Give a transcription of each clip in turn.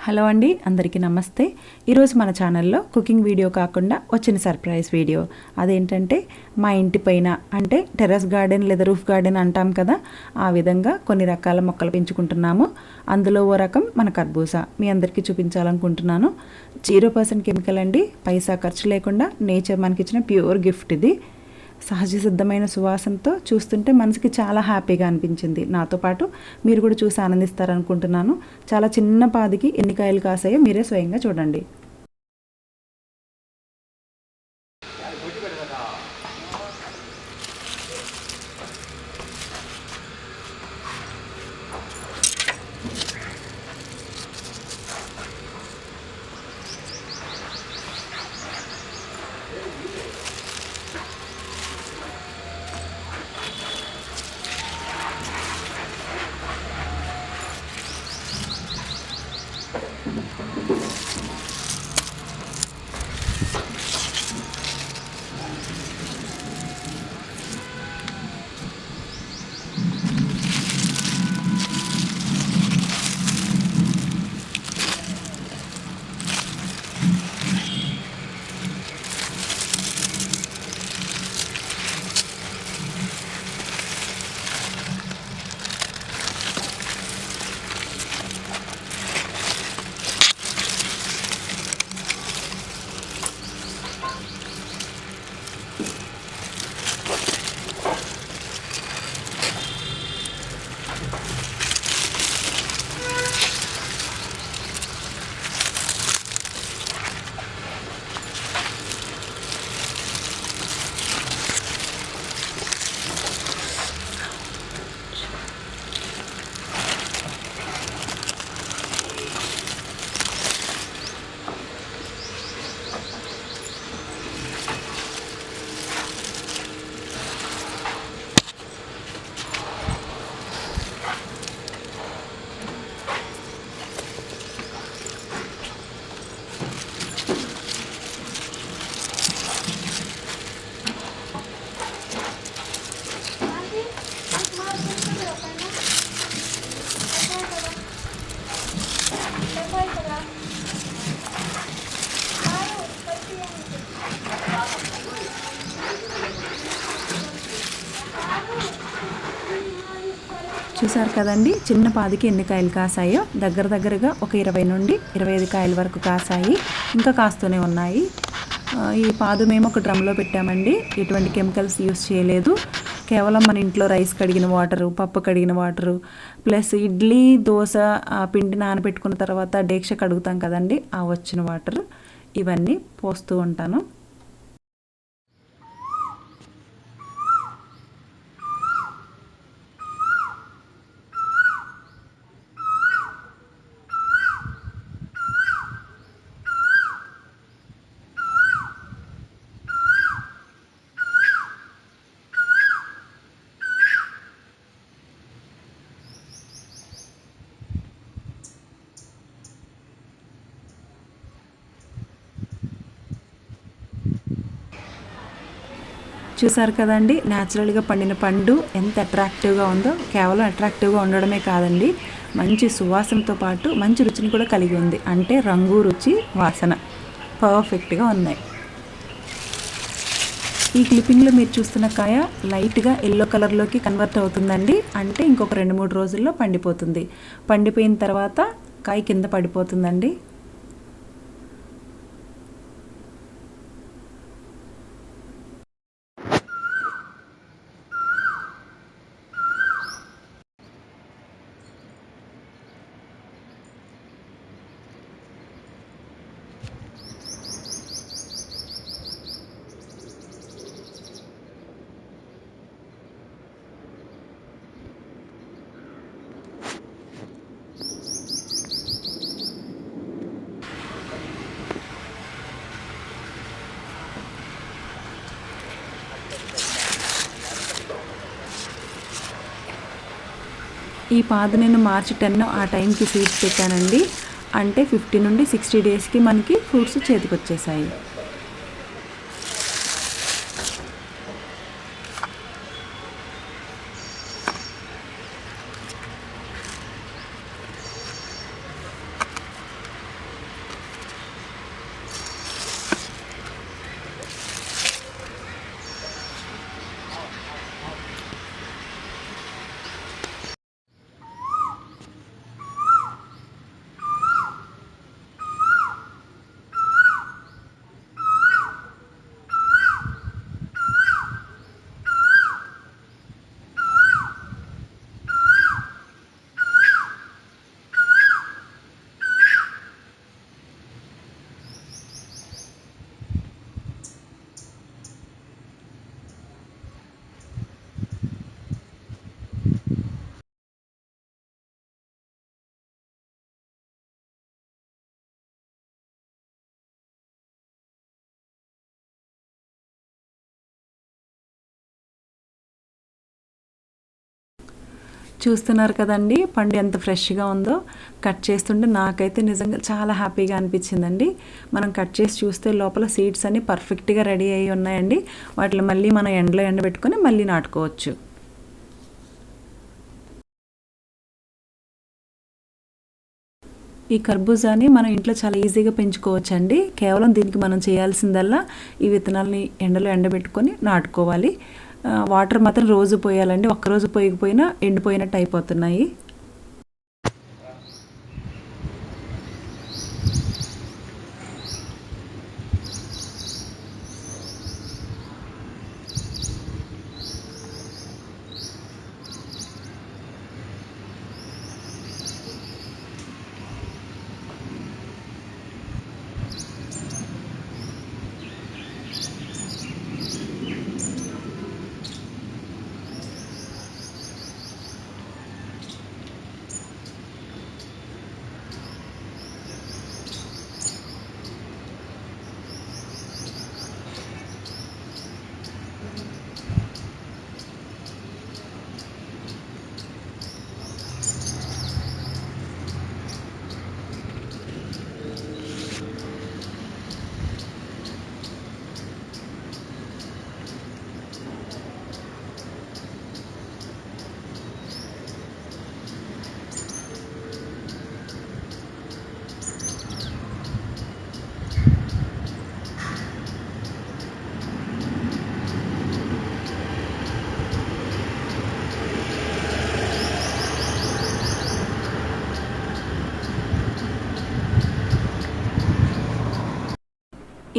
Hello అండి, అందరికీ నమస్తే. ఈరోజు మన ఛానల్లో కుకింగ్ వీడియో కాకుండా వచ్చిన సర్ప్రైజ్ వీడియో. అదేంటంటే మా ఇంటి పైన అంటే టెర్రస్ గార్డెన్ లేదా రూఫ్ గార్డెన్ అంటాం కదా, ఆ విధంగా కొన్ని రకాల మొక్కలు పెంచుకుంటున్నాము. అందులో ఓ రకం మన కర్బూజా మీ అందరికీ చూపించాలనుకుంటున్నాను. 0% కెమికల్ అండి, పైసా ఖర్చు లేకుండా నేచర్ మనకిచ్చిన ప్యూర్ గిఫ్ట్ ఇది. సహజ సిద్ధమైన సువాసనతో చూస్తుంటే మనసుకి చాలా హ్యాపీగా అనిపించింది. నాతో పాటు మీరు కూడా చూసి ఆనందిస్తారనుకుంటున్నాను. చాలా చిన్న పాదికి ఎన్ని కాయలు కాసాయో మీరే స్వయంగా చూడండి. చూసారు కదండి, చిన్న పాదికి ఎన్ని కాయలు కాసాయో. దగ్గరగా ఒక 20 నుండి 25 కాయల వరకు కాసాయి, ఇంకా కాస్తూనే ఉన్నాయి. ఈ పాదు మేము ఒక డ్రమ్లో పెట్టామండి. ఎటువంటి కెమికల్స్ యూస్ చేయలేదు. కేవలం మన ఇంట్లో రైస్ కడిగిన వాటరు, పప్పు కడిగిన వాటరు, ప్లస్ ఇడ్లీ దోశ పిండి నానబెట్టుకున్న తర్వాత డేక్ష కడుగుతాం కదండి, ఆ వచ్చిన వాటరు ఇవన్నీ పోస్తూ ఉంటాను. చూసారు కదండి, న్యాచురల్గా పండిన పండు ఎంత అట్రాక్టివ్గా ఉందో. కేవలం అట్రాక్టివ్గా ఉండడమే కాదండి, మంచి సువాసనతో పాటు మంచి రుచిని కూడా కలిగి ఉంది. అంటే రంగు, రుచి, వాసన పర్ఫెక్ట్గా ఉన్నాయి. ఈ క్లిప్పింగ్లో మీరు చూస్తున్న కాయ లైట్గా ఎల్లో కలర్లోకి కన్వర్ట్ అవుతుందండి. అంటే ఇంకొక 2-3 రోజుల్లో పండిపోతుంది. పండిపోయిన తర్వాత కాయ కింద పడిపోతుందండి. ఈ పాదు నేను మార్చి 10 ఆ టైంకి సీడ్స్ పెట్టానండి. అంటే 50 నుండి 60 డేస్కి మనకి ఫ్రూట్స్ చేతికి వచ్చేసాయి. చూస్తున్నారు కదండి పండు ఎంత ఫ్రెష్గా ఉందో. కట్ చేస్తుంటే నాకైతే నిజంగా చాలా హ్యాపీగా అనిపించిందండి. మనం కట్ చేసి చూస్తే లోపల సీడ్స్ అన్నీ పర్ఫెక్ట్గా రెడీ అయ్యి ఉన్నాయండి. వాటిని మళ్ళీ మనం ఎండలో ఎండబెట్టుకొని మళ్ళీ నాటుకోవచ్చు. ఈ కర్బూజాని మనం ఇంట్లో చాలా ఈజీగా పెంచుకోవచ్చండి. కేవలం దీనికి మనం చేయాల్సిందల్లా ఈ విత్తనాలని ఎండలో ఎండబెట్టుకొని నాటుకోవాలి. వాటర్ మాత్రం రోజు పోయాలండి. ఒక్కరోజు పోయకపోయినా ఎండిపోయినట్టు అయిపోతున్నాయి.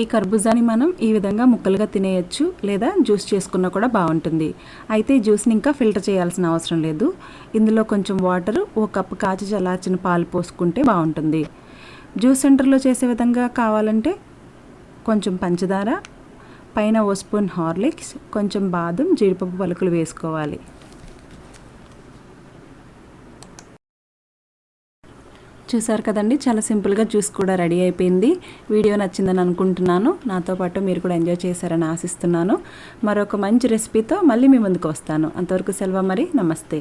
ఈ కర్బూజాని మనం ఈ విధంగా ముక్కలుగా తినేయచ్చు, లేదా జ్యూస్ చేసుకున్నా కూడా బాగుంటుంది. అయితే ఈ జ్యూస్ని ఇంకా ఫిల్టర్ చేయాల్సిన అవసరం లేదు. ఇందులో కొంచెం వాటర్, ఓ కప్పు కాచి చల్లార్చిన పాలు పోసుకుంటే బాగుంటుంది. జ్యూస్ సెంటర్లో చేసే విధంగా కావాలంటే కొంచెం పంచదార, పైన ఓ స్పూన్ హార్లిక్స్, కొంచెం బాదం, జీడిపప్పు పలుకులు వేసుకోవాలి. చూసారు కదండి, చాలా సింపుల్గా జ్యూస్ కూడా రెడీ అయిపోయింది. వీడియో నచ్చిందని అనుకుంటున్నాను. నాతో పాటు మీరు కూడా ఎంజాయ్ చేశారని ఆశిస్తున్నాను. మరొక మంచి రెసిపీతో మళ్ళీ మీ ముందుకు వస్తాను. అంతవరకు సెలవు మరి. నమస్తే.